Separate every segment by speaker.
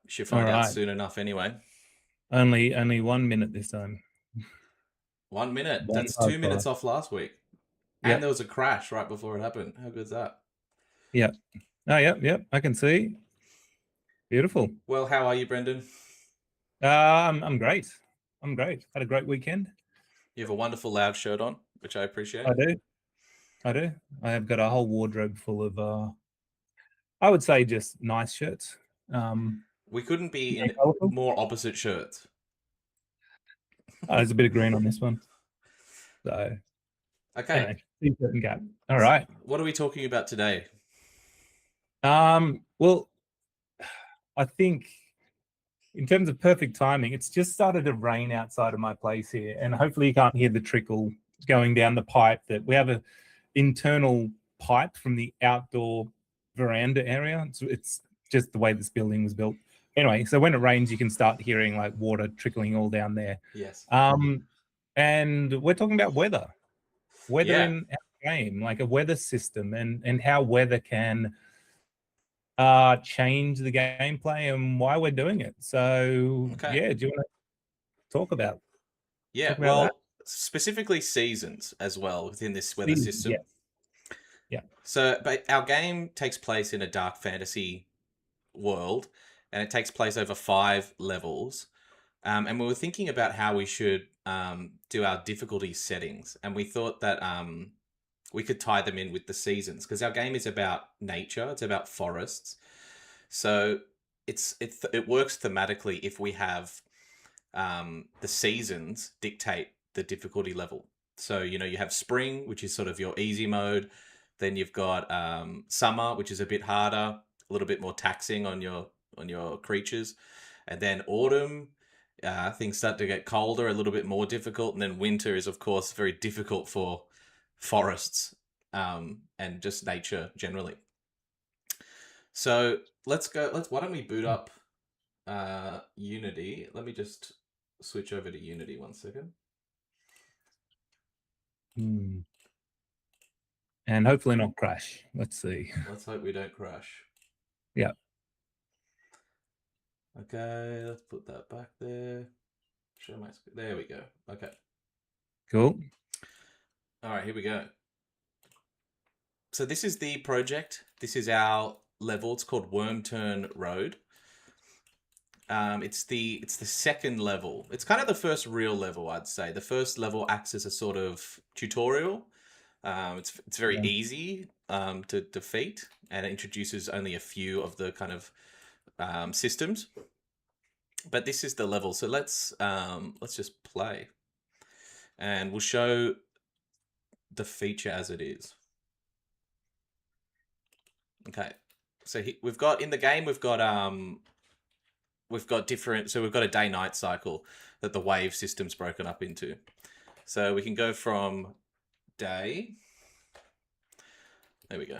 Speaker 1: Should
Speaker 2: All
Speaker 1: find out
Speaker 2: right.
Speaker 1: soon enough anyway.
Speaker 2: Only 1 minute this time.
Speaker 1: 1 minute. That's 2 minutes
Speaker 2: 155.
Speaker 1: off last week. And
Speaker 2: Yep.
Speaker 1: there was a crash right before it happened. How good's that?
Speaker 2: Yep. Oh, yep. I can see. Beautiful.
Speaker 1: Well, how are you, Brendan?
Speaker 2: I'm great. I'm great. Had a great weekend.
Speaker 1: You have a wonderful loud shirt on, which I appreciate.
Speaker 2: I do. I do. I have got a whole wardrobe full of I would say just nice shirts. Um
Speaker 1: We couldn't be
Speaker 2: yeah,
Speaker 1: in
Speaker 2: colorful.
Speaker 1: more opposite shirts.
Speaker 2: There's a bit of green on this one. So
Speaker 1: Okay,
Speaker 2: anyway, t-shirt and cap. All right.
Speaker 1: what are we talking about today?
Speaker 2: Well, I think in terms of perfect timing, it's just started to rain outside of my place here, and hopefully you can't hear the trickle going down the pipe. That we have a internal pipe from the outdoor veranda area. It's just the way this building was built. Anyway, so when it rains, you can start hearing like water trickling all down there.
Speaker 1: Yes.
Speaker 2: Um, and we're talking about weather
Speaker 1: Yeah.
Speaker 2: in our game, like a weather system, and how weather can change the gameplay and why we're doing it. So
Speaker 1: Okay.
Speaker 2: yeah, do you want to
Speaker 1: Yeah.
Speaker 2: talk about that?
Speaker 1: Well, specifically seasons as well within this weather
Speaker 2: Seasons,
Speaker 1: system.
Speaker 2: yes. Yeah.
Speaker 1: So, but our game takes place in a dark fantasy world, and it takes place over 5 levels. And we were thinking about how we should do our difficulty settings, and we thought that we could tie them in with the seasons because our game is about nature. It's about forests, so it works thematically if we have the seasons dictate the difficulty level. So you have spring, which is sort of your easy mode. Then you've got summer, which is a bit harder, a little bit more taxing on your creatures, and then autumn. Things start to get colder, a little bit more difficult, and then winter is, of course, very difficult for forests and just nature generally. So let's go. Why don't we boot up Unity? Let me just switch over to Unity 1 second.
Speaker 2: Hmm. And hopefully not crash. Let's see.
Speaker 1: Let's hope we don't crash.
Speaker 2: Yeah.
Speaker 1: Okay, let's put that back there. Show my screen. There we go. Okay.
Speaker 2: Cool.
Speaker 1: All right, here we go. So this is the project. This is our level. It's called Wormturn Road. It's the second level. It's kind of the first real level, I'd say. The first level acts as a sort of tutorial. It's very
Speaker 2: Yeah.
Speaker 1: easy to defeat, and it introduces only a few of the kind of systems. But this is the level, so let's just play, and we'll show the feature as it is. Okay, so we've got in the game we've got different. So we've got a day-night cycle that the wave system's broken up into. So we can go from day. There we go.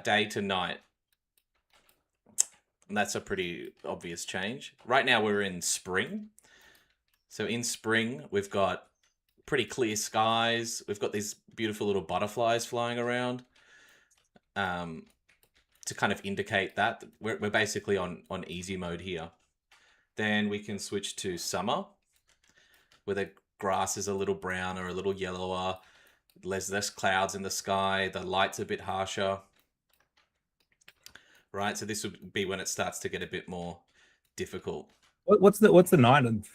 Speaker 1: Day to night. And that's a pretty obvious change. Right now we're in spring. So in spring, we've got pretty clear skies. We've got these beautiful little butterflies flying around to kind of indicate that we're basically on easy mode here. Then we can switch to summer, where the grass is a little browner, a little yellower. There's less clouds in the sky. The light's a bit harsher. Right, so this would be when it starts to get a bit more difficult.
Speaker 2: What's the night of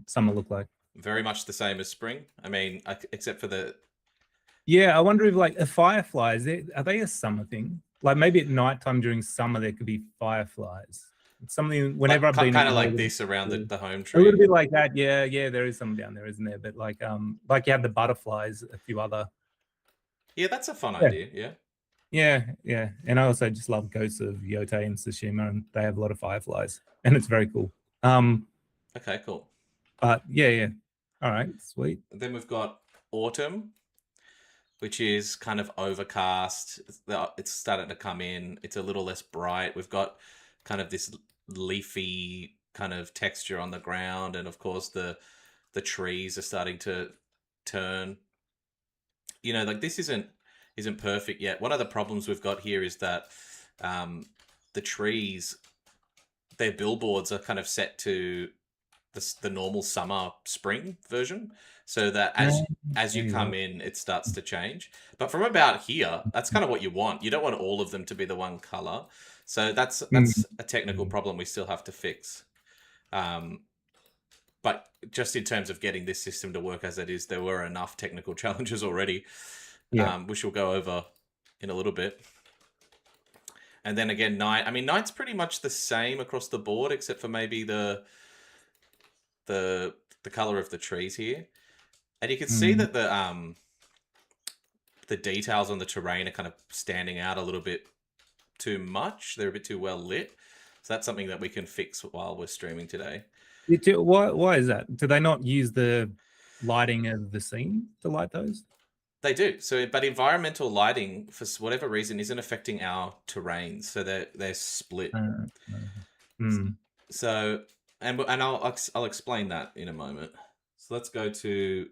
Speaker 2: summer look like?
Speaker 1: Very much the same as spring. I mean, except for the
Speaker 2: Yeah, I wonder if like a fireflies, are they a summer thing? Like maybe at nighttime during summer there could be fireflies. It's something whenever
Speaker 1: like
Speaker 2: I've been
Speaker 1: kind
Speaker 2: in
Speaker 1: of like
Speaker 2: northern,
Speaker 1: this around the home
Speaker 2: a little
Speaker 1: tree.
Speaker 2: bit like that. Yeah, there is some down there, isn't there? But like you have the butterflies, a few other.
Speaker 1: Yeah, that's a fun
Speaker 2: Yeah,
Speaker 1: idea. Yeah.
Speaker 2: yeah. And I also just love Ghosts of Yotei and Tsushima, and they have a lot of fireflies, and it's very cool.
Speaker 1: Okay, cool.
Speaker 2: But yeah. All right, sweet.
Speaker 1: And then we've got autumn, which is kind of overcast. It's starting to come in. It's a little less bright. We've got kind of this leafy kind of texture on the ground, and of course the trees are starting to turn. Like this isn't perfect yet. One of the problems we've got here is that the trees their billboards are kind of set to the normal summer spring version, so that as you
Speaker 2: Maybe
Speaker 1: come
Speaker 2: right.
Speaker 1: in, it starts to change. But from about here, that's kind of what you want. You don't want all of them to be the one color. So
Speaker 2: Mm,
Speaker 1: that's a technical problem we still have to fix. Um, but just in terms of getting this system to work as it is, there were enough technical challenges already,
Speaker 2: yeah.
Speaker 1: which we'll go over in a little bit. And then again, night. I mean, night's pretty much the same across the board, except for maybe the the color of the trees here. And you can see
Speaker 2: Mm,
Speaker 1: that the details on the terrain are kind of standing out a little bit too much. They're a bit too well lit. So that's something that we can fix while we're streaming today.
Speaker 2: why is that? Do they not use the lighting of the scene to light those?
Speaker 1: They do. So, but environmental lighting, for whatever reason, isn't affecting our terrains. So they're split.
Speaker 2: Uh, uh, mm,
Speaker 1: So, and I'll explain that in a moment. So let's go to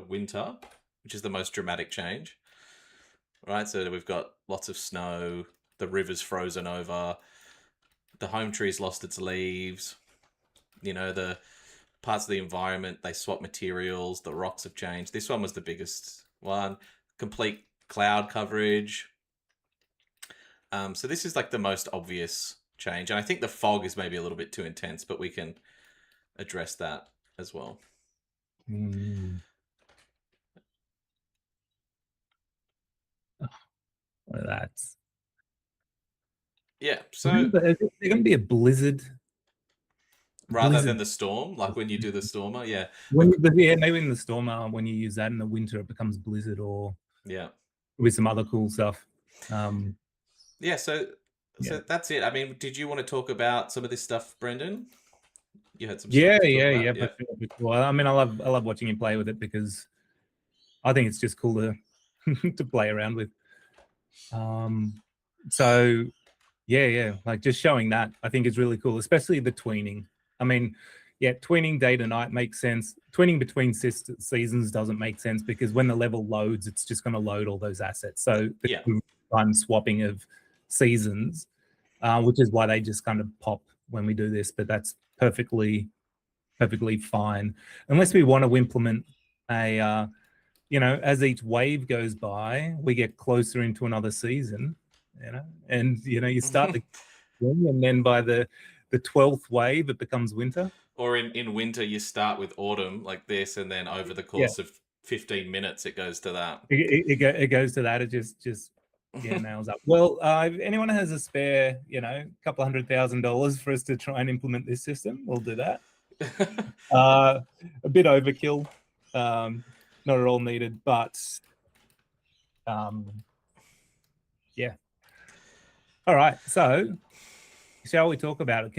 Speaker 1: winter, which is the most dramatic change. Right. So we've got lots of snow. The river's frozen over. The home tree's lost its leaves. You know, the parts of the environment, they swap materials. The rocks have changed. This one was the biggest one. Complete cloud coverage. So this is like the most obvious change. And I think the fog is maybe a little bit too intense, but we can address that as well.
Speaker 2: mm. Oh, well, that's
Speaker 1: Yeah. So
Speaker 2: Is there going to be a blizzard?
Speaker 1: rather than
Speaker 2: Blizzard.
Speaker 1: the storm, like when you do the stormer, yeah,
Speaker 2: Yeah, maybe in the storm, when you use that in the winter, it becomes blizzard or
Speaker 1: yeah,
Speaker 2: with some other cool stuff. Um,
Speaker 1: yeah. So
Speaker 2: yeah,
Speaker 1: that's it. I mean, did you want to talk about some of this stuff, Brendan? You had some stuff
Speaker 2: yeah,
Speaker 1: to talk
Speaker 2: yeah,
Speaker 1: about.
Speaker 2: yeah,
Speaker 1: Yeah.
Speaker 2: for sure, for sure. I mean, I love watching you play with it because I think it's just cool to to play around with. Um, so yeah, like just showing that I think is really cool, especially the tweening. I mean, yeah, tweening day to night makes sense. Tweening between seasons doesn't make sense because when the level loads, it's just going to load all those assets. So
Speaker 1: Yeah.
Speaker 2: the time swapping of seasons, which is why they just kind of pop when we do this. But that's perfectly fine, unless we want to implement a as each wave goes by, we get closer into another season, and you start the spring, and then by the 12th wave, it becomes winter.
Speaker 1: Or in winter, you start with autumn like this, and then over the
Speaker 2: Yeah,
Speaker 1: course of 15 minutes, it goes to that.
Speaker 2: it goes to that. It just yeah nails up. Well, if anyone has a spare, couple $100,000 for us to try and implement this system, we'll do that. A bit overkill, not at all needed, but yeah. All right, so shall we talk about it?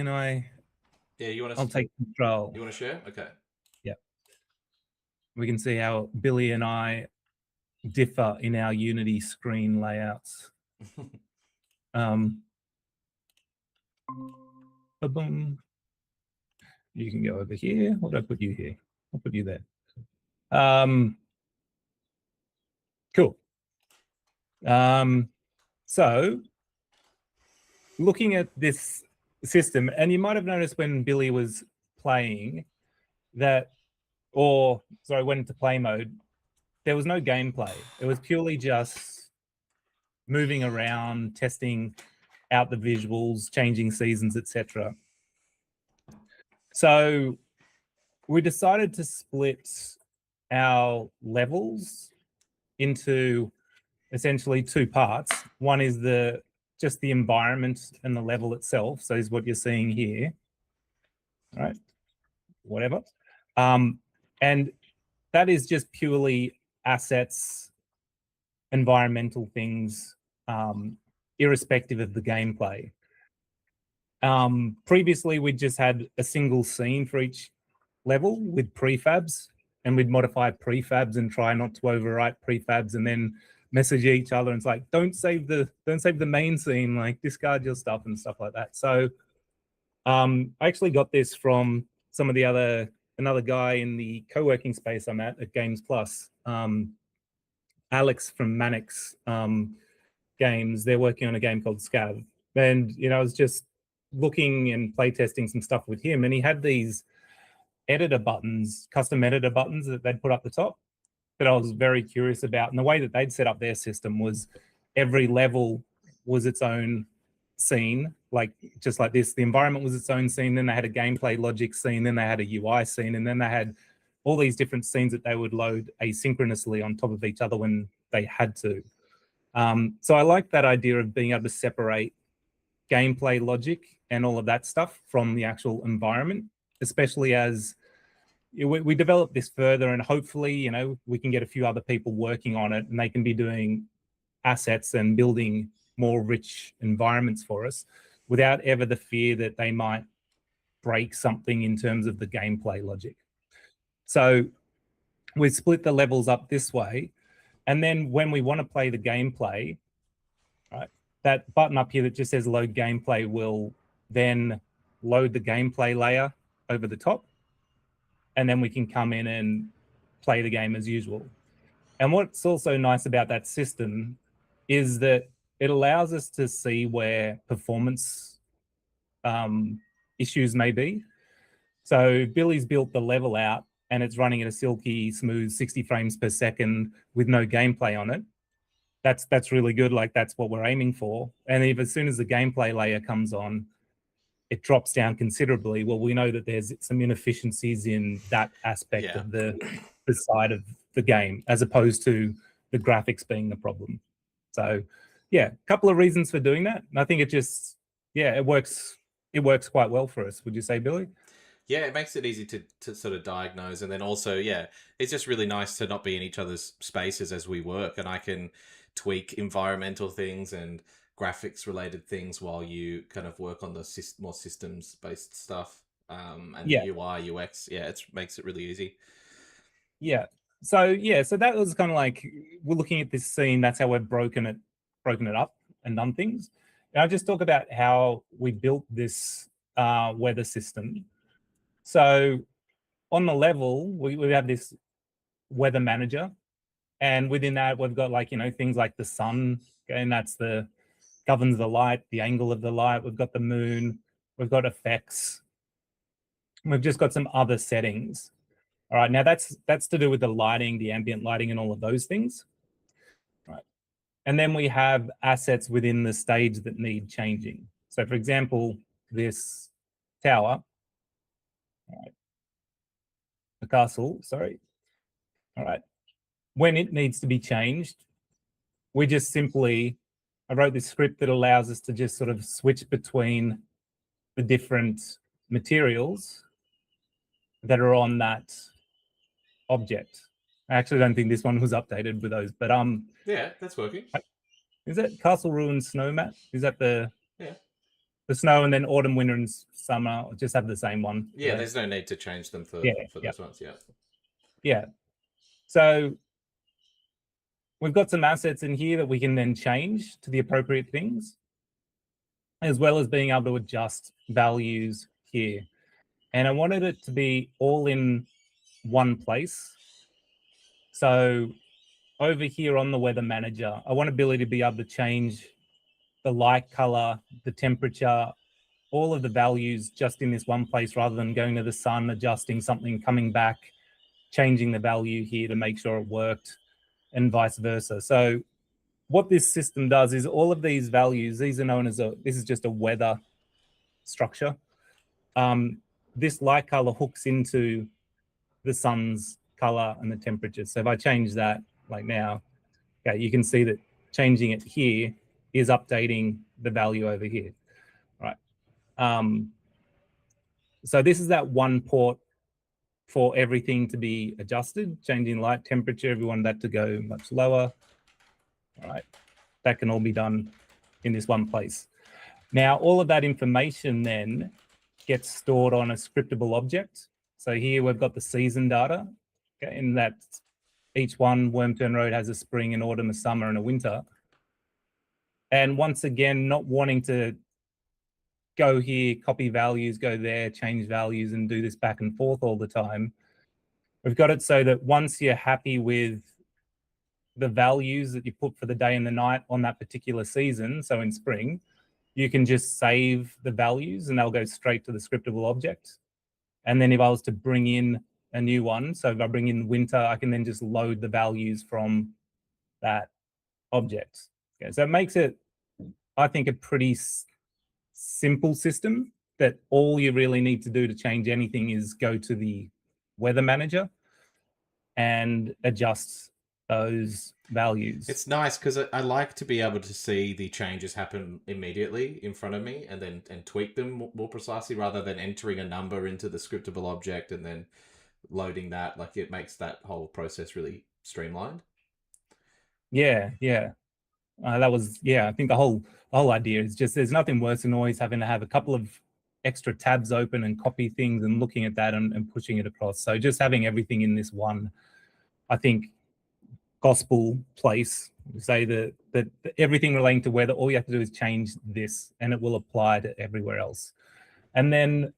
Speaker 1: Yeah,
Speaker 2: I'll take control.
Speaker 1: you want to share? Okay.
Speaker 2: Yeah. We can see how Billy and I differ in our Unity screen layouts. Um, boom. You can go over here. What did I put you here? I'll put you there. Cool. So looking at this system, and you might have noticed when Billy was playing that, went into play mode, there was no gameplay. It was purely just moving around, testing out the visuals, changing seasons, etc. So we decided to split our levels into essentially two parts. One is just the environment and the level itself. So is what you're seeing here, right? Whatever. And that is just purely assets, environmental things, irrespective of the gameplay. Previously, we just had a single scene for each level with prefabs, and we'd modify prefabs and try not to overwrite prefabs, and then message each other and it's like, don't save the main scene, like discard your stuff and stuff like that. So I actually got this from another guy in the co-working space I'm at Games Plus, Alex from Manix Games. They're working on a game called Scav, and I was just looking and playtesting some stuff with him, and he had these editor buttons, custom editor buttons that they'd put up the top that I was very curious about. And the way that they'd set up their system was every level was its own scene, like just like this. The environment was its own scene. Then they had a gameplay logic scene. Then they had a UI scene. And then they had all these different scenes that they would load asynchronously on top of each other when they had to. So I like that idea of being able to separate gameplay logic and all of that stuff from the actual environment, especially as we develop this further, and hopefully, you know, we can get a few other people working on it and they can be doing assets and building more rich environments for us without ever the fear that they might break something in terms of the gameplay logic. So we split the levels up this way. And then when we want to play the gameplay, right, that button up here that just says load gameplay will then load the gameplay layer over the top. And then we can come in and play the game as usual. And what's also nice about that system is that it allows us to see where performance issues may be. So Billy's built the level out and it's running at a silky smooth 60 frames per second with no gameplay on it. That's really good. Like that's what we're aiming for. And if as soon as the gameplay layer comes on, it drops down considerably. Well, we know that there's some inefficiencies in that aspect of the side of the game, as opposed to the graphics being the problem. So, yeah, a couple of reasons for doing that. And I think it just, it works. It works quite well for us. Would you say, Billy?
Speaker 1: Yeah, it makes it easy to sort of diagnose. And then also, it's just really nice to not be in each other's spaces as we work. And I can tweak environmental things and graphics related things while you kind of work on the more systems based stuff, and the UI UX. It makes it really easy.
Speaker 2: So that was kind of like, we're looking at this scene. That's how we've broken it up and done things. And I'll just talk about how we built this weather system. So on the level, we have this weather manager, and within that we've got, like, you know, things like the sun, and that's the governs the light, the angle of the light. We've got the moon, we've got effects, we've just got some other settings. All right, now that's to do with the lighting, the ambient lighting, and all of those things. Right, and then we have assets within the stage that need changing. So, for example, this tower, all right, the castle, sorry. All right, when it needs to be changed, we just simply, I wrote this script that allows us to just sort of switch between the different materials that are on that object. I actually don't think this one was updated with those, but
Speaker 1: that's working.
Speaker 2: Is that Castle Ruins Snow Mat? Is that the snow, and then autumn, winter, and summer just have the same one?
Speaker 1: There's no need to change them for those ones.
Speaker 2: So we've got some assets in here that we can then change to the appropriate things, as well as being able to adjust values here. And I wanted it to be all in one place. So over here on the weather manager, I want ability to be able to change the light color, the temperature, all of the values just in this one place, rather than going to the sun, adjusting something, coming back, changing the value here to make sure it worked, and vice versa. So what this system does is all of these values, these are known as this is just a weather structure. This light color hooks into the sun's color and the temperature. So if I change that, like now, you can see that changing it here is updating the value over here, right? So this is that one port for everything to be adjusted, changing light, temperature, if we want that to go much lower. All right, that can all be done in this one place. Now, all of that information then gets stored on a scriptable object. So here we've got the season data, okay, and that each one, Wormturn Road, has a spring, an autumn, a summer, and a winter. And once again, not wanting to go here, copy values, go there, change values, and do this back and forth all the time, we've got it so that once you're happy with the values that you put for the day and the night on that particular season, so in spring, you can just save the values and they'll go straight to the scriptable object. And then if I was to bring in a new one, so if I bring in winter, I can then just load the values from that object. Okay, so it makes it, I think, a pretty simple system that all you really need to do to change anything is go to the weather manager and adjust those values.
Speaker 1: It's nice because I like to be able to see the changes happen immediately in front of me and then tweak them more precisely rather than entering a number into the scriptable object and then loading that. Like it makes that whole process really streamlined.
Speaker 2: Yeah, yeah. That was, yeah. I think the whole idea is just there's nothing worse than always having to have a couple of extra tabs open and copy things and looking at that and pushing it across. So just having everything in this one, I think, gospel place, say that everything relating to weather, all you have to do is change this and it will apply to everywhere else. And then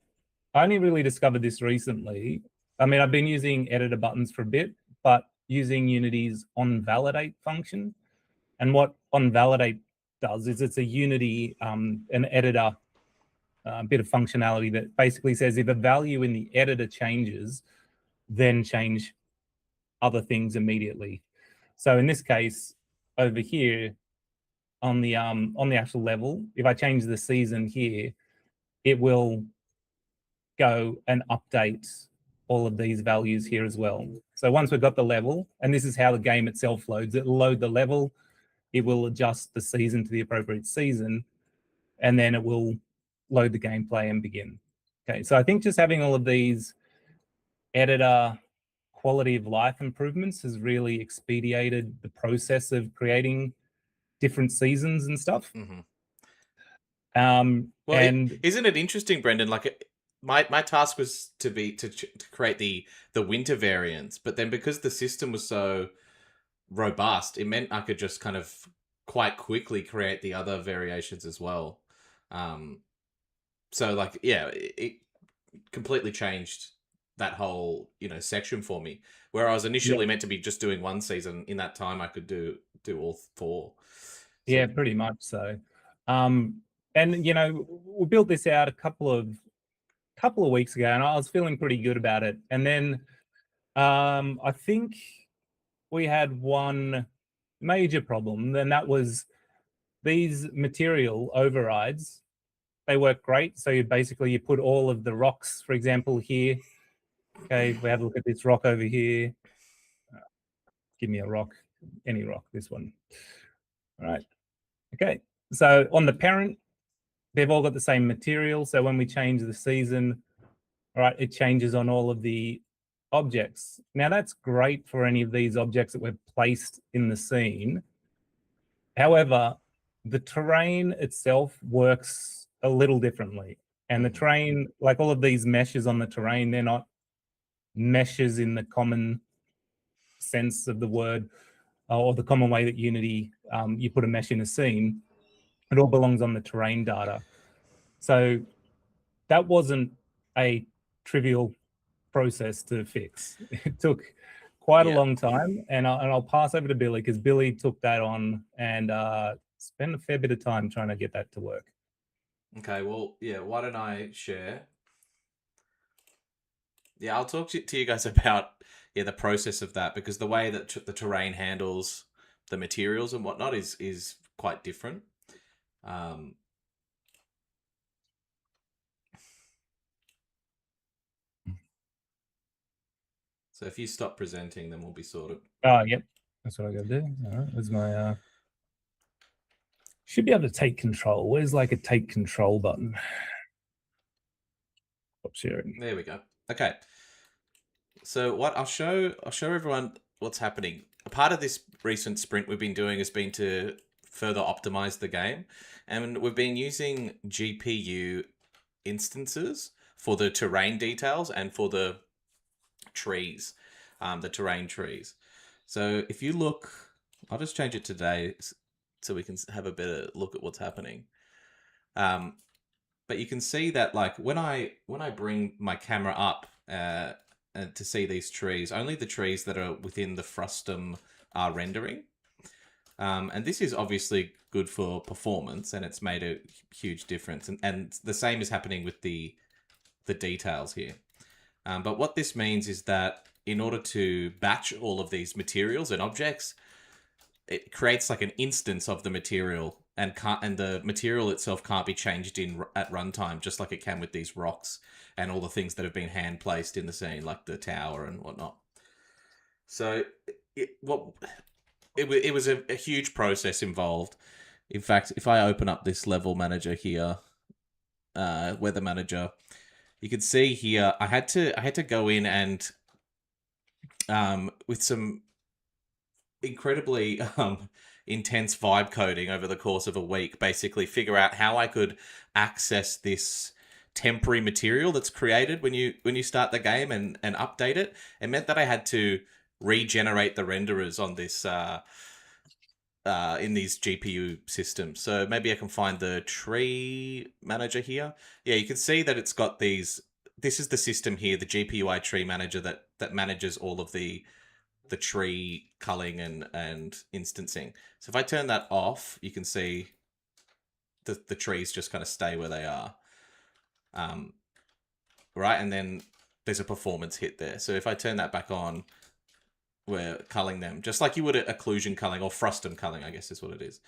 Speaker 2: I only really discovered this recently. I mean, I've been using editor buttons for a bit, but using Unity's onValidate function. And what onValidate does is it's a Unity, an editor bit of functionality that basically says if a value in the editor changes, then change other things immediately. So in this case, over here on the actual level, if I change the season here, it will go and update all of these values here as well. So once we've got the level, and this is how the game itself loads, it'll load the level, it will adjust the season to the appropriate season, and then it will load the gameplay and begin. Okay, so I think just having all of these editor quality of life improvements has really expedited the process of creating different seasons and stuff.
Speaker 1: Mm-hmm. Well,
Speaker 2: And
Speaker 1: isn't it interesting, Brendan? Like, my task was to create the winter variants, but then because the system was so robust, it meant I could just kind of quite quickly create the other variations as well. So, like, yeah, it completely changed that whole section for me. Where I was
Speaker 2: yeah,
Speaker 1: initially meant to be just doing one season, in that time I could do all four.
Speaker 2: yeah,
Speaker 1: So
Speaker 2: pretty much so. And we built this out a couple of weeks ago, and I was feeling pretty good about it. And then I think we had one major problem, and that was these material overrides. They work great. So you put all of the rocks, for example, here. Okay, if we have a look at this rock over here. Give me a rock, any rock, this one. All right. Okay. So on the parent, they've all got the same material. So when we change the season, all right, it changes on all of the objects. Now that's great for any of these objects that we've placed in the scene. However, the terrain itself works a little differently. And the terrain, like all of these meshes on the terrain, they're not meshes in the common sense of the word or the common way that Unity, you put a mesh in a scene. It all belongs on the terrain data. So that wasn't a trivial process to fix. It took quite a
Speaker 1: yeah.
Speaker 2: long time, and I'll pass over to Billy because Billy took that on and spent a fair bit of time trying to get that to work.
Speaker 1: Okay. Well, yeah. Why don't I share? Yeah, I'll talk to you guys about the process of that, because the way that the terrain handles the materials and whatnot is quite different. Um, so if you stop presenting, then we'll be sorted.
Speaker 2: Oh, yep, that's what I got to do. All right, there's my. Should be able to take control. Where's like a take control button? Stop sharing.
Speaker 1: There we go. Okay. So what I'll show everyone what's happening. A part of this recent sprint we've been doing has been to further optimize the game, and we've been using GPU instances for the terrain details and for the trees, the terrain trees. So if you look, I'll just change it today so we can have a better look at what's happening. But you can see that, like, when I bring my camera up to see these trees, only the trees that are within the frustum are rendering. And this is obviously good for performance, and it's made a huge difference. And the same is happening with the details here. But what this means is that in order to batch all of these materials and objects, it creates like an instance of the material, and the material itself can't be changed at runtime, just like it can with these rocks and all the things that have been hand placed in the scene, like the tower and whatnot. So it was a huge process involved. In fact, if I open up this level manager here, weather manager, you can see here I had to go in and with some incredibly intense vibe coding over the course of a week, basically figure out how I could access this temporary material that's created when you start the game and update it. It meant that I had to regenerate the renderers on this in these GPU systems. So maybe I can find the tree manager here. Yeah, you can see that it's got these. This is the system here, the GPUI tree manager that manages all of the tree culling and instancing. So if I turn that off, you can see the trees just kind of stay where they are. Right, and then there's a performance hit there. So if I turn that back on, we're culling them just like you would at occlusion culling or frustum culling, I guess is what it is.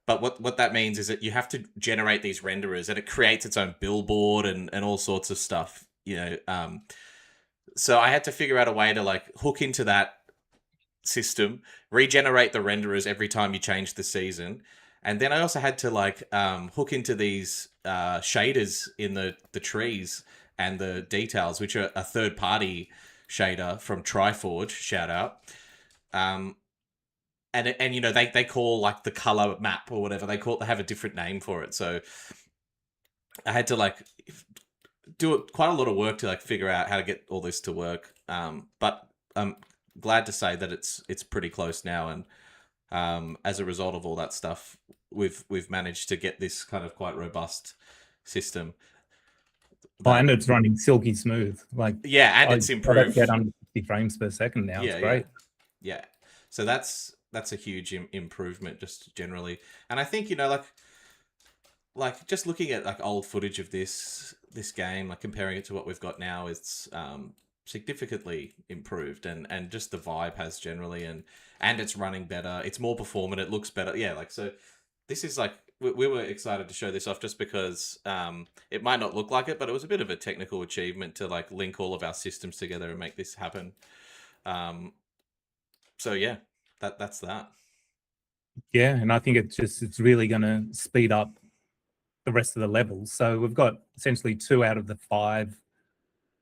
Speaker 1: But what that means is that you have to generate these renderers, and it creates its own billboard and all sorts of stuff. So I had to figure out a way to like hook into that system, regenerate the renderers every time you change the season, and then I also had to like hook into these shaders in the trees and the details, which are a third party shader from Triforge. Shout out. And you know they call like the color map or whatever they have a different name for it. So I had to like do quite a lot of work to like figure out how to get all this to work. But I'm glad to say that it's pretty close now, and as a result of all that stuff, we've managed to get this kind of quite robust system.
Speaker 2: And it's running silky smooth. Like
Speaker 1: yeah, and it's improved.
Speaker 2: Get under 60 frames per second now.
Speaker 1: Yeah,
Speaker 2: it's great.
Speaker 1: Yeah. So that's a huge improvement just generally, and I think like just looking at like old footage of this game, like comparing it to what we've got now, it's significantly improved, and just the vibe has generally, and it's running better. It's more performant. It looks better. Yeah, like so. This is like we were excited to show this off just because it might not look like it, but it was a bit of a technical achievement to like link all of our systems together and make this happen. So yeah, that's that.
Speaker 2: Yeah, and I think it's really going to speed up the rest of the levels. So we've got essentially 2 out of the 5.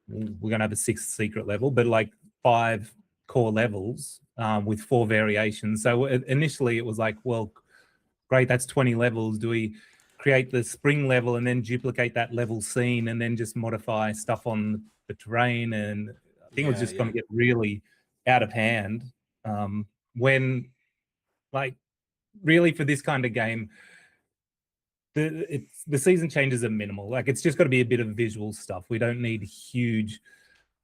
Speaker 2: We're going to have a 6th secret level, but like 5 core levels with 4 variations. So initially it was like, well, great, that's 20 levels. Do we create the spring level and then duplicate that level scene and then just modify stuff on the terrain? And I think it was just going to get really out of hand when, like, really for this kind of game, the season changes are minimal. Like, it's just got to be a bit of visual stuff. We don't need huge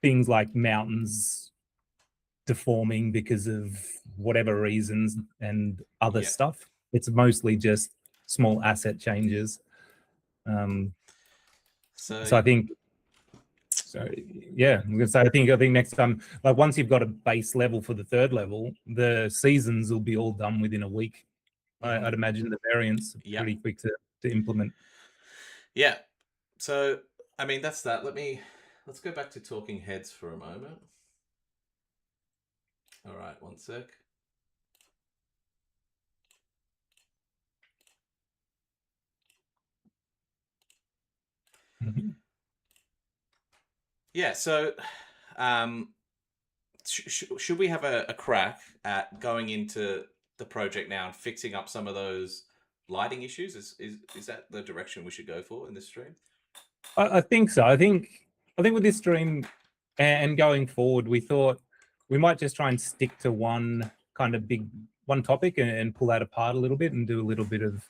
Speaker 2: things like mountains deforming because of whatever reasons and other stuff. It's mostly just small asset changes. So I think, yeah, I'm gonna say I think next time, like once you've got a base level for the 3rd level, the seasons will be all done within a week. I'd imagine the variants are pretty quick to implement.
Speaker 1: Yeah. So I mean that's that. Let's go back to talking heads for a moment. All right, one sec. Yeah, so should we have a crack at going into the project now and fixing up some of those lighting issues? Is that the direction we should go for in this stream?
Speaker 2: I think so. I think with this stream and going forward, we thought we might just try and stick to one kind of one topic and pull that apart a little bit and do a little bit of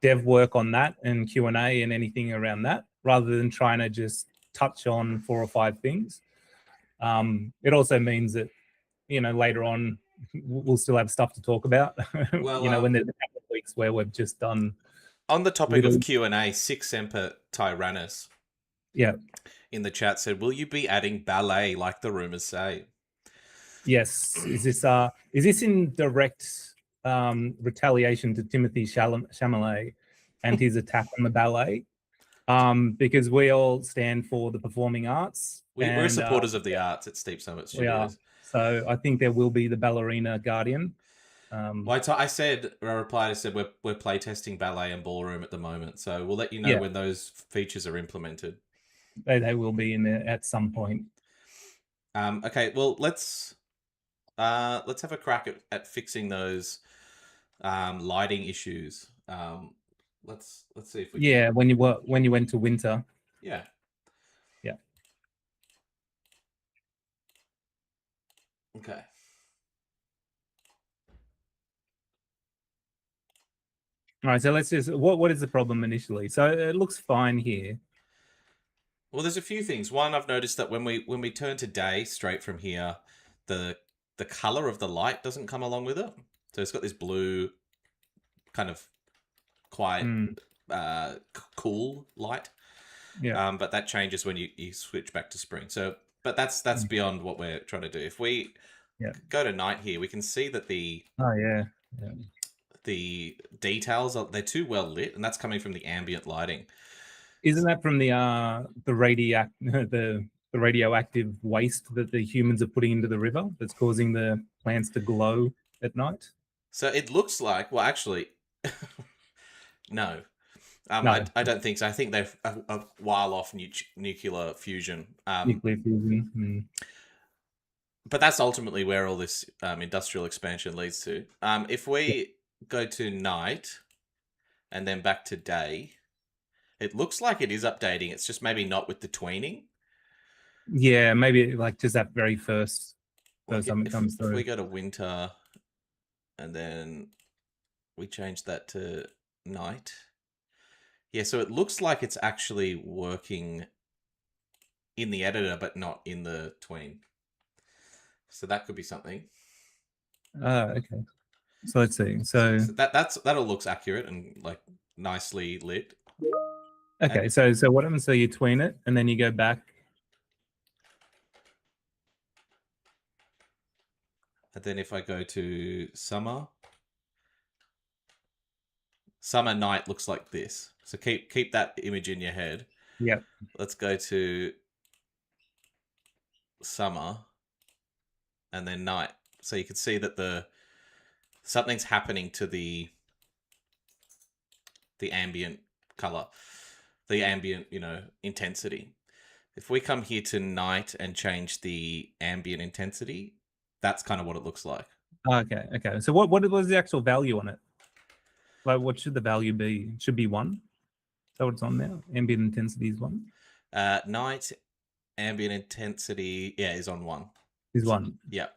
Speaker 2: dev work on that and Q&A and anything around that, rather than trying to just touch on 4 or 5 things. It also means that, later on we'll still have stuff to talk about.
Speaker 1: Well,
Speaker 2: When there's a couple of weeks where we've just done
Speaker 1: on the topic
Speaker 2: little.
Speaker 1: of Q&A, Six Semper Tyrannus
Speaker 2: Yeah.
Speaker 1: in the chat said, "Will you be adding ballet like the rumors say?"
Speaker 2: Yes. Is this in direct retaliation to Timothy Chalamet and his attack on the ballet? Because we all stand for the performing arts.
Speaker 1: We're supporters of the arts at Steep Summit
Speaker 2: We are.
Speaker 1: Studios.
Speaker 2: So I think there will be the ballerina guardian.
Speaker 1: Well, I replied, I said, we're playtesting ballet and ballroom at the moment. So we'll let you know when those features are implemented.
Speaker 2: They will be in there at some point.
Speaker 1: Okay, well, let's have a crack at fixing those lighting issues. Let's see if we
Speaker 2: can. When you went to winter.
Speaker 1: Yeah. Okay.
Speaker 2: All right, so let's just what is the problem initially? So it looks fine here.
Speaker 1: Well, there's a few things. One, I've noticed that when we turn to day straight from here, the color of the light doesn't come along with it. So it's got this blue kind of quite cool light.
Speaker 2: Yeah.
Speaker 1: But that changes when you switch back to spring. So, but that's beyond what we're trying to do. If we go to night here, we can see that the the details they're too well lit, and that's coming from the ambient lighting.
Speaker 2: Isn't that from the radioactive waste that the humans are putting into the river that's causing the plants to glow at night?
Speaker 1: So it looks like, well, actually, no.
Speaker 2: No.
Speaker 1: I don't think so. I think they're a while off nuclear fusion.
Speaker 2: Nuclear fusion.
Speaker 1: But that's ultimately where all this industrial expansion leads to. If we go to night and then back to day, it looks like it is updating. It's just maybe not with the tweening.
Speaker 2: Yeah, maybe like just that very first something comes through.
Speaker 1: If we go to winter and then we change that to night. Yeah, so it looks like it's actually working in the editor, but not in the tween. So that could be something.
Speaker 2: Okay. So let's see. So
Speaker 1: that all looks accurate and like nicely lit.
Speaker 2: Okay, and so what happens? So you tween it and then you go back.
Speaker 1: And then if I go to summer night looks like this. So keep that image in your head.
Speaker 2: Yep.
Speaker 1: Let's go to summer and then night. So you can see that something's happening to the ambient color, the ambient, intensity. If we come here to night and change the ambient intensity, that's kind of what it looks like.
Speaker 2: Okay. So what was the actual value on it? Like, what should the value be? It should be 1. Is that what it's on now? Ambient intensity is 1.
Speaker 1: Night ambient intensity, is on 1.
Speaker 2: Is 1.
Speaker 1: Yeah.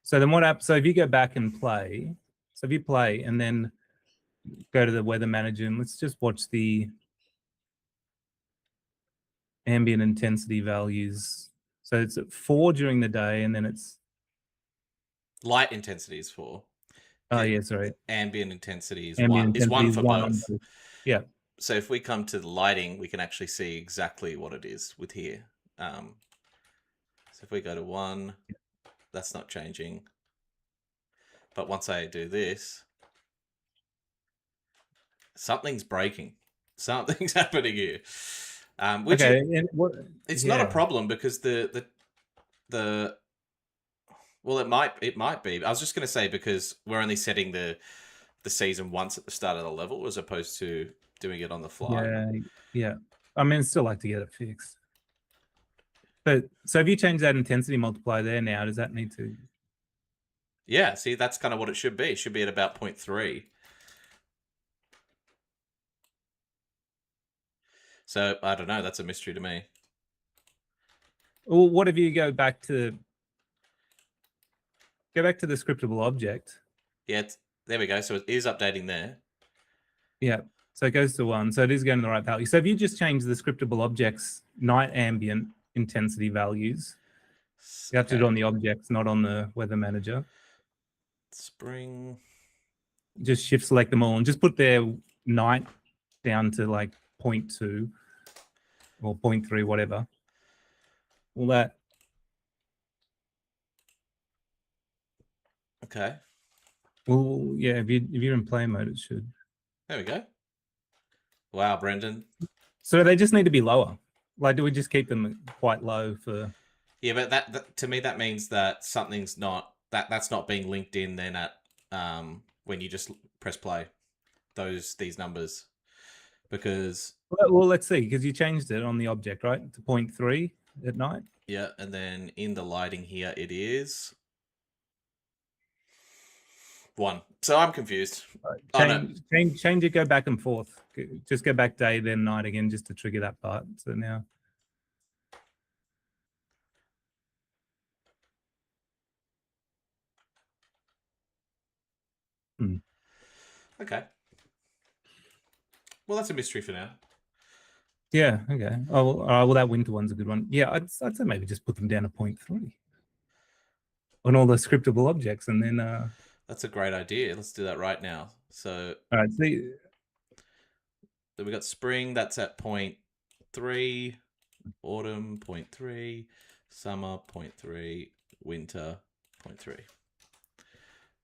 Speaker 2: So then so if you go back and play, so if you play and then go to the weather manager and let's just watch the ambient intensity values. So it's at 4 during the day and then it's
Speaker 1: light intensity is 4.
Speaker 2: Oh, yeah, sorry.
Speaker 1: Ambient intensity is 1. Is 1 for both.
Speaker 2: Yeah.
Speaker 1: So if we come to the lighting, we can actually see exactly what it is with here. So if we go to 1, that's not changing. But once I do this, something's breaking. Something's happening here. Which it's not a problem because well, it might be. I was just going to say because we're only setting the season once at the start of the level as opposed to doing it on the fly.
Speaker 2: Yeah. I mean, still like to get it fixed. But so if you change that intensity multiplier there now, does that need to?
Speaker 1: Yeah, see, that's kind of what it should be. It should be at about 0.3. So I don't know. That's a mystery to me.
Speaker 2: Well, what if you go back to the scriptable object?
Speaker 1: Yeah, there we go. So it is updating there.
Speaker 2: Yeah. So it goes to 1. So it is going to the right value. So if you just change the scriptable object's night ambient intensity values, You have to do it
Speaker 1: Okay.
Speaker 2: on the objects, not on the weather manager.
Speaker 1: Spring.
Speaker 2: Just shift select them all and just put their night down to like 0.2 or 0.3, whatever. All that.
Speaker 1: Okay.
Speaker 2: Well, yeah, if you're in play mode, it should.
Speaker 1: There we go. Wow, Brendan.
Speaker 2: So they just need to be lower. Like, do we just keep them quite low for?
Speaker 1: Yeah, but that to me that means that something's not that's not being linked in then at when you just press play. These numbers because
Speaker 2: Well, let's see, because you changed it on the object, right, to 0.3 at night.
Speaker 1: yeah, and then in the lighting here it is 1. So I'm confused.
Speaker 2: Right.
Speaker 1: Oh no.
Speaker 2: Change it. Go back and forth. Just go back day, then night again, just to trigger that part. So now.
Speaker 1: Okay. Well, that's a mystery for now.
Speaker 2: Yeah. Okay. Oh, well, that winter one's a good one. Yeah, I'd say maybe just put them down to 0.3 on all the scriptable objects, and then.
Speaker 1: That's a great idea. Let's do that right now. So,
Speaker 2: All right. See.
Speaker 1: then we got spring. That's at 0.3. Autumn 0.3. Summer 0.3. Winter 0.3.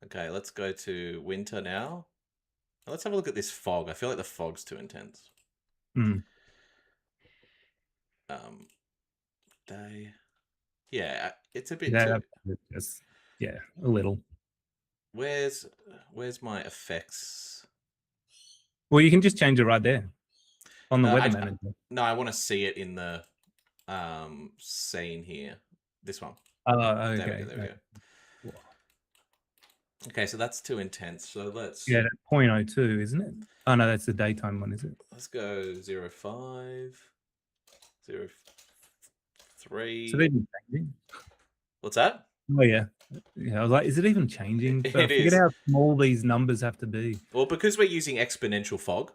Speaker 1: Okay, let's go to winter now. Let's have a look at this fog. I feel like the fog's too intense. Day. Yeah, it's a bit too.
Speaker 2: Yeah, a little.
Speaker 1: Where's my effects?
Speaker 2: Well, you can just change it right there on the weather
Speaker 1: I,
Speaker 2: manager.
Speaker 1: no, I want to see it in the scene here. This one.
Speaker 2: Oh, okay.
Speaker 1: There we go. Okay, so that's too intense. So let's.
Speaker 2: Yeah, 0.02, isn't it? Oh no, that's the daytime one, is it?
Speaker 1: Let's go 0.5, 0.3.
Speaker 2: So they're changing.
Speaker 1: What's that?
Speaker 2: Oh yeah. Yeah, I was like, is it even changing?
Speaker 1: It
Speaker 2: I forget
Speaker 1: is.
Speaker 2: how small these numbers have to be.
Speaker 1: Well, because we're using exponential fog,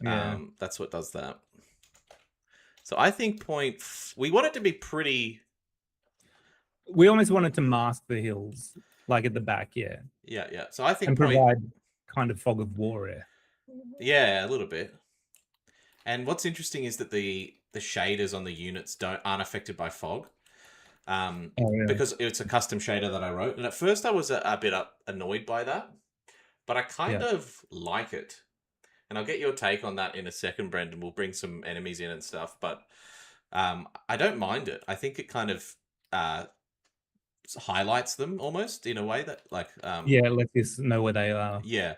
Speaker 2: Yeah.
Speaker 1: that's what does that. So I think we want it to be pretty.
Speaker 2: We almost wanted to mask the hills, like at the back, yeah.
Speaker 1: Yeah. So I think
Speaker 2: and provide kind of fog of war air.
Speaker 1: Yeah, a little bit. And what's interesting is that the shaders on the units aren't affected by fog. Because it's a custom shader that I wrote. And at first I was a bit annoyed by that, but I kind of like it. And I'll get your take on that in a second, Brendan. We'll bring some enemies in and stuff, but I don't mind it. I think it kind of highlights them almost in a way that like
Speaker 2: let us know where they are.
Speaker 1: Yeah.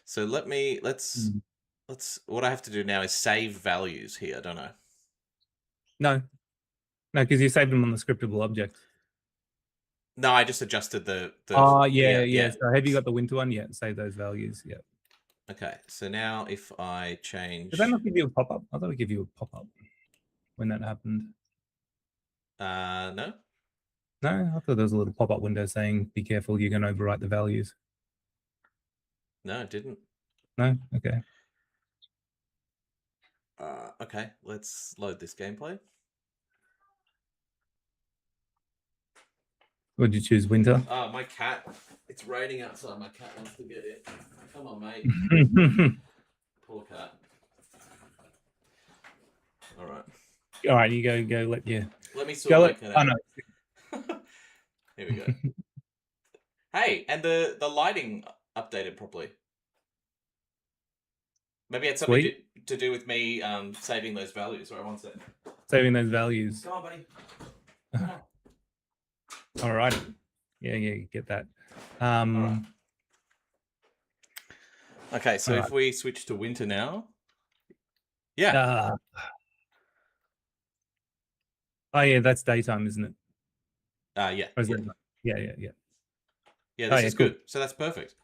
Speaker 1: So let's what I have to do now is save values here, don't I?
Speaker 2: No, because you saved them on the scriptable object.
Speaker 1: No, I just adjusted the.
Speaker 2: Yeah. So have you got the winter one? Yeah, save those values. Yeah.
Speaker 1: Okay, so now if I change.
Speaker 2: Did that not give you a pop up? I thought it give you a pop up when that happened.
Speaker 1: No.
Speaker 2: No, I thought there was a little pop up window saying, "Be careful, you're going to overwrite the values."
Speaker 1: No, it didn't.
Speaker 2: No. Okay.
Speaker 1: Okay, let's load this gameplay.
Speaker 2: What did you choose, winter?
Speaker 1: My cat. It's raining outside. My cat wants to get in. Come on, mate. Poor cat. All right.
Speaker 2: All right, you go.
Speaker 1: Let me sort my cat out.
Speaker 2: Oh no.
Speaker 1: Here we go. Hey, and the lighting updated properly. Maybe it's something to do with me saving those values. Right, one sec.
Speaker 2: Saving those values.
Speaker 1: Come on, buddy.
Speaker 2: All right. Yeah, get that.
Speaker 1: All right. Okay, so if we switch to winter now. Yeah.
Speaker 2: Oh yeah, that's daytime, isn't it?
Speaker 1: Yeah.
Speaker 2: Yeah.
Speaker 1: Yeah, this is good. So that's perfect.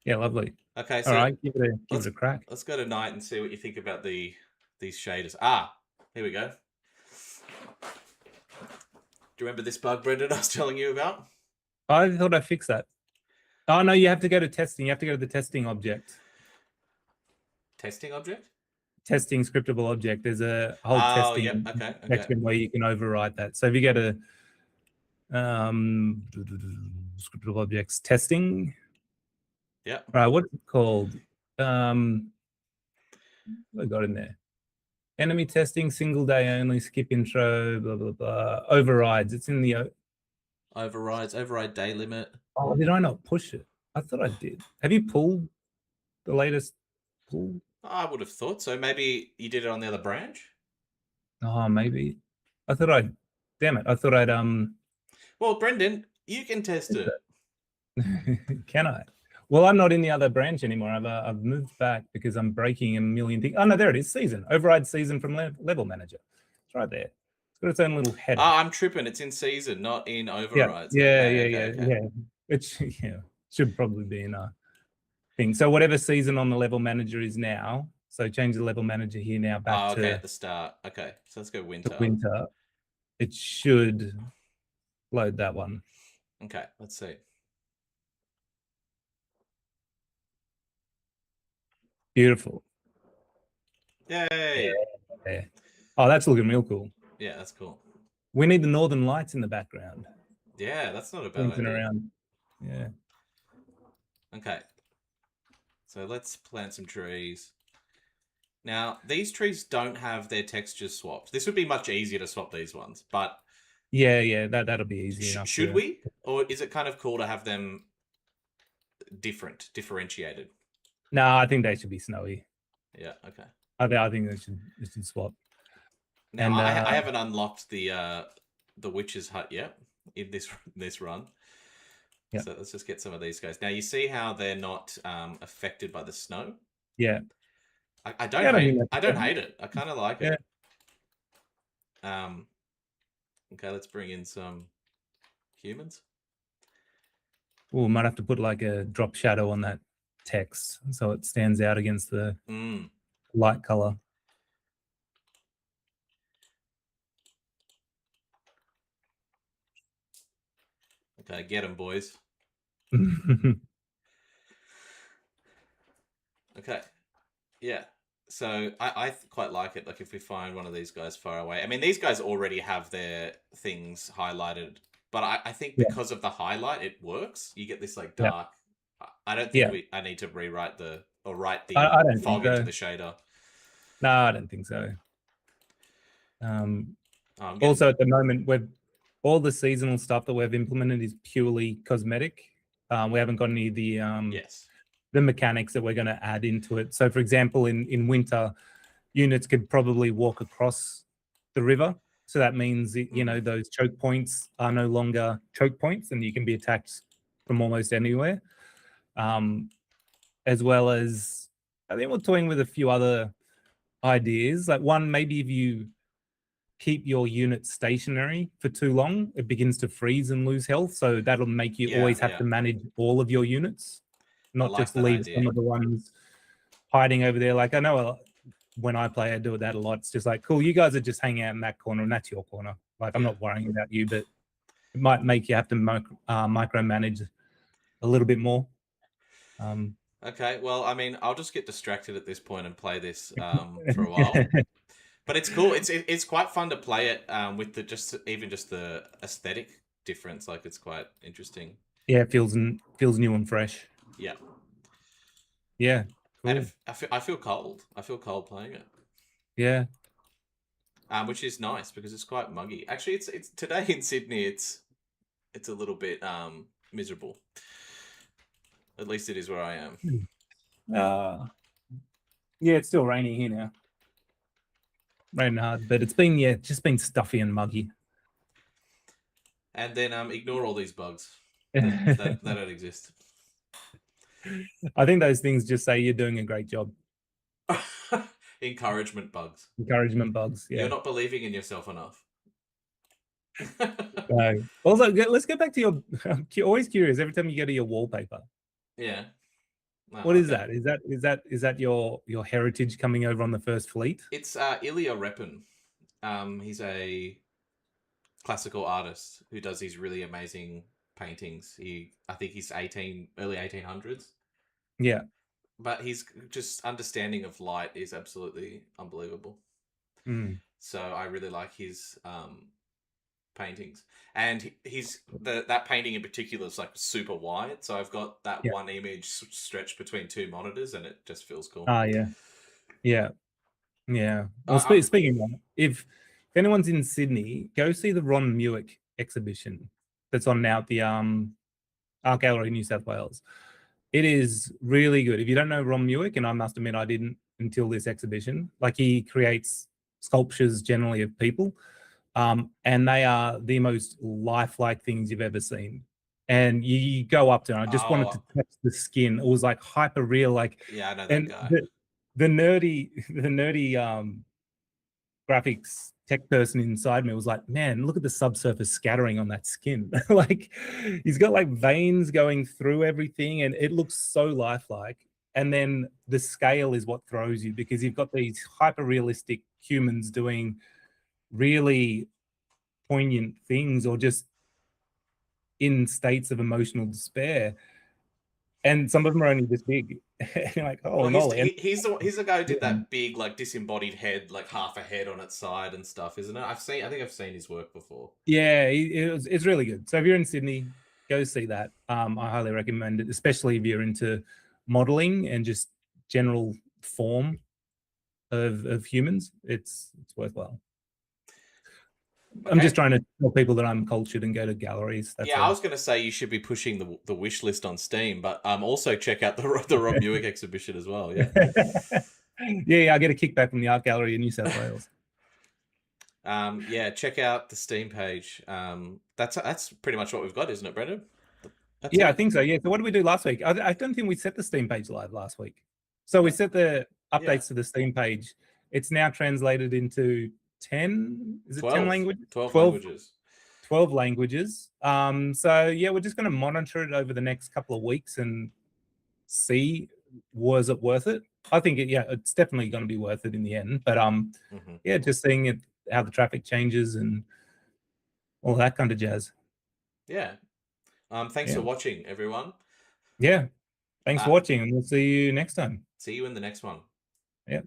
Speaker 2: Yeah, lovely.
Speaker 1: Okay, so
Speaker 2: all right, give it a crack.
Speaker 1: Let's go to night and see what you think about these shaders. Here we go. Do you remember this bug, Brendan, I was telling you about?
Speaker 2: I thought I fixed that. Oh no, you have to go to testing. You have to go to the testing object.
Speaker 1: Testing object?
Speaker 2: Testing scriptable object. There's a whole testing section where you can override that. So if you go to Scriptable objects testing.
Speaker 1: Yeah.
Speaker 2: Right, what's it called? What I got in there? Enemy testing, single day only, skip intro, blah blah blah. Overrides. It's in the.
Speaker 1: Override day limit.
Speaker 2: Oh, did I not push it? I thought I did. Have you pulled the latest pull?
Speaker 1: I would have thought so. Maybe you did it on the other branch.
Speaker 2: Oh, maybe. I thought I'd. Damn it! I thought I'd
Speaker 1: Well, Brendan, you can test it.
Speaker 2: Can I? Well, I'm not in the other branch anymore. I've moved back because I'm breaking a million things. Oh no, there it is. Season override season from level manager. It's right there. It's got its own little header.
Speaker 1: I'm tripping. It's in season, not in
Speaker 2: Yeah,
Speaker 1: overrides.
Speaker 2: yeah,
Speaker 1: Okay,
Speaker 2: yeah,
Speaker 1: okay,
Speaker 2: yeah,
Speaker 1: okay.
Speaker 2: yeah. It yeah should probably be in a thing. So whatever season on the level manager is now. So change the level manager here now back
Speaker 1: Oh, okay,
Speaker 2: to
Speaker 1: at the start. Okay, so let's go winter.
Speaker 2: winter. It should load that one.
Speaker 1: Okay, let's see.
Speaker 2: Beautiful.
Speaker 1: Yay!
Speaker 2: Yeah. Oh, that's looking real cool.
Speaker 1: Yeah, that's cool.
Speaker 2: We need the northern lights in the background.
Speaker 1: Yeah, that's not a bad
Speaker 2: Blinking
Speaker 1: idea.
Speaker 2: around. Yeah.
Speaker 1: Okay, so let's plant some trees. Now, these trees don't have their textures swapped. This would be much easier to swap these ones, but
Speaker 2: Yeah, that'll be easy enough.
Speaker 1: should we? Or is it kind of cool to have them differentiated?
Speaker 2: No, I think they should be snowy.
Speaker 1: Yeah, okay.
Speaker 2: I think they should swap.
Speaker 1: Now,
Speaker 2: And
Speaker 1: I haven't unlocked the witch's hut yet in this run.
Speaker 2: Yeah.
Speaker 1: So let's just get some of these guys. Now, you see how they're not affected by the snow?
Speaker 2: yeah,
Speaker 1: I don't
Speaker 2: yeah,
Speaker 1: hate I don't hate it. I kind of like
Speaker 2: Yeah.
Speaker 1: it. Okay, let's bring in some humans.
Speaker 2: Oh, might have to put like a drop shadow on that text so it stands out against the light color.
Speaker 1: Okay, get them, boys. Okay, yeah. So I quite like it. Like if we find one of these guys far away. I mean, these guys already have their things highlighted, but I think
Speaker 2: Yeah.
Speaker 1: because of the highlight, it works. You get this like
Speaker 2: Yeah.
Speaker 1: dark. I don't think
Speaker 2: Yeah.
Speaker 1: I need to rewrite write the
Speaker 2: I don't
Speaker 1: fog
Speaker 2: think so.
Speaker 1: into the shader.
Speaker 2: No, I don't think so.
Speaker 1: Oh,
Speaker 2: Also, at the moment, all the seasonal stuff that we've implemented is purely cosmetic. We haven't got any of the
Speaker 1: yes.
Speaker 2: the mechanics that we're going to add into it. So, for example, in winter, units could probably walk across the river. So that means those choke points are no longer choke points, and you can be attacked from almost anywhere. As well as, I think we're toying with a few other ideas. Like one, maybe if you keep your unit stationary for too long, it begins to freeze and lose health. So that'll make you always have to manage all of your units, not
Speaker 1: like
Speaker 2: just
Speaker 1: that
Speaker 2: leave
Speaker 1: idea.
Speaker 2: some of the ones hiding over there. Like I know when I play, I do that a lot. It's just like, cool, you guys are just hanging out in that corner and that's your corner. Like I'm not worrying about you, but it might make you have to micromanage a little bit more.
Speaker 1: Okay, well, I mean, I'll just get distracted at this point and play this for a while. But it's cool. It's quite fun to play it with even just the aesthetic difference. Like it's quite interesting.
Speaker 2: Yeah, it feels new and fresh.
Speaker 1: Yeah.
Speaker 2: Yeah. Cool.
Speaker 1: And I feel cold. I feel cold playing it.
Speaker 2: Yeah.
Speaker 1: Which is nice because it's quite muggy. Actually, it's today in Sydney. It's a little bit miserable. At least it is where I am.
Speaker 2: Yeah, it's still raining here now. Raining hard, but it's been just been stuffy and muggy.
Speaker 1: And then ignore all these bugs that don't exist.
Speaker 2: I think those things just say you're doing a great job.
Speaker 1: Encouragement bugs.
Speaker 2: Encouragement bugs. Yeah.
Speaker 1: You're not believing in yourself enough.
Speaker 2: Also, let's go back to your. I'm always curious every time you go to your wallpaper.
Speaker 1: Yeah.
Speaker 2: Oh, what is that? Is that your heritage coming over on the First Fleet?
Speaker 1: It's Ilya Repin. He's a classical artist who does these really amazing paintings. I think he's early 1800s.
Speaker 2: Yeah.
Speaker 1: But his just understanding of light is absolutely unbelievable.
Speaker 2: Mm.
Speaker 1: So I really like his paintings, and that painting in particular is like super wide. So I've got that
Speaker 2: Yeah.
Speaker 1: one image stretched between two monitors, and it just feels cool.
Speaker 2: Ah, yeah. Yeah. Yeah. Well,
Speaker 1: Uh,
Speaker 2: speaking of that, if anyone's in Sydney, go see the Ron Muick exhibition that's on now at the Art Gallery in New South Wales. It is really good. If you don't know Ron Muick, and I must admit I didn't until this exhibition, like he creates sculptures generally of people, and they are the most lifelike things you've ever seen. And you go up to it, I just wanted to
Speaker 1: oh,
Speaker 2: touch the skin. It was like hyper real, like,
Speaker 1: yeah, I know that
Speaker 2: and
Speaker 1: guy.
Speaker 2: the nerdy, the nerdy graphics tech person inside me was like, man, look at the subsurface scattering on that skin. Like he's got like veins going through everything and it looks so lifelike. And then the scale is what throws you because you've got these hyper realistic humans doing really poignant things or just in states of emotional despair. And some of them are only this big. You're like, oh,
Speaker 1: Well,
Speaker 2: moly. And
Speaker 1: he's the guy who did
Speaker 2: yeah.
Speaker 1: that big like disembodied head, like half a head on its side and stuff, isn't it? I think I've seen his work before.
Speaker 2: Yeah, it's really good. So if you're in Sydney, go see that. I highly recommend it, especially if you're into modeling and just general form of humans. It's worthwhile. I'm just
Speaker 1: Okay.
Speaker 2: trying to tell people that I'm cultured and go to galleries. That's
Speaker 1: Yeah, I
Speaker 2: all.
Speaker 1: was going to say you should be pushing the wish list on Steam, but also check out the Rob Newick exhibition as well. Yeah.
Speaker 2: Yeah, I get a kickback from the art gallery in New South Wales.
Speaker 1: Yeah, check out the Steam page. That's pretty much what we've got, isn't it, Brendan? That's
Speaker 2: Yeah, I
Speaker 1: it.
Speaker 2: think so. Yeah. So what did we do last week? I don't think we set the Steam page live last week. So we set the
Speaker 1: Yeah,
Speaker 2: updates to the Steam page. It's now translated into 10, is it 10 languages?
Speaker 1: 12
Speaker 2: 12,
Speaker 1: languages.
Speaker 2: 12 languages. So yeah, we're just going to monitor it over the next couple of weeks and see, was it worth it? I think yeah, it's definitely going to be worth it in the end. But
Speaker 1: Hmm.
Speaker 2: yeah, just seeing it, how the traffic changes and all that kind of jazz.
Speaker 1: Yeah. Thanks
Speaker 2: Yeah.
Speaker 1: for watching, everyone.
Speaker 2: Yeah. Thanks for
Speaker 1: Uh,
Speaker 2: watching and we'll see you next time.
Speaker 1: see you in the next one.
Speaker 2: Yeah.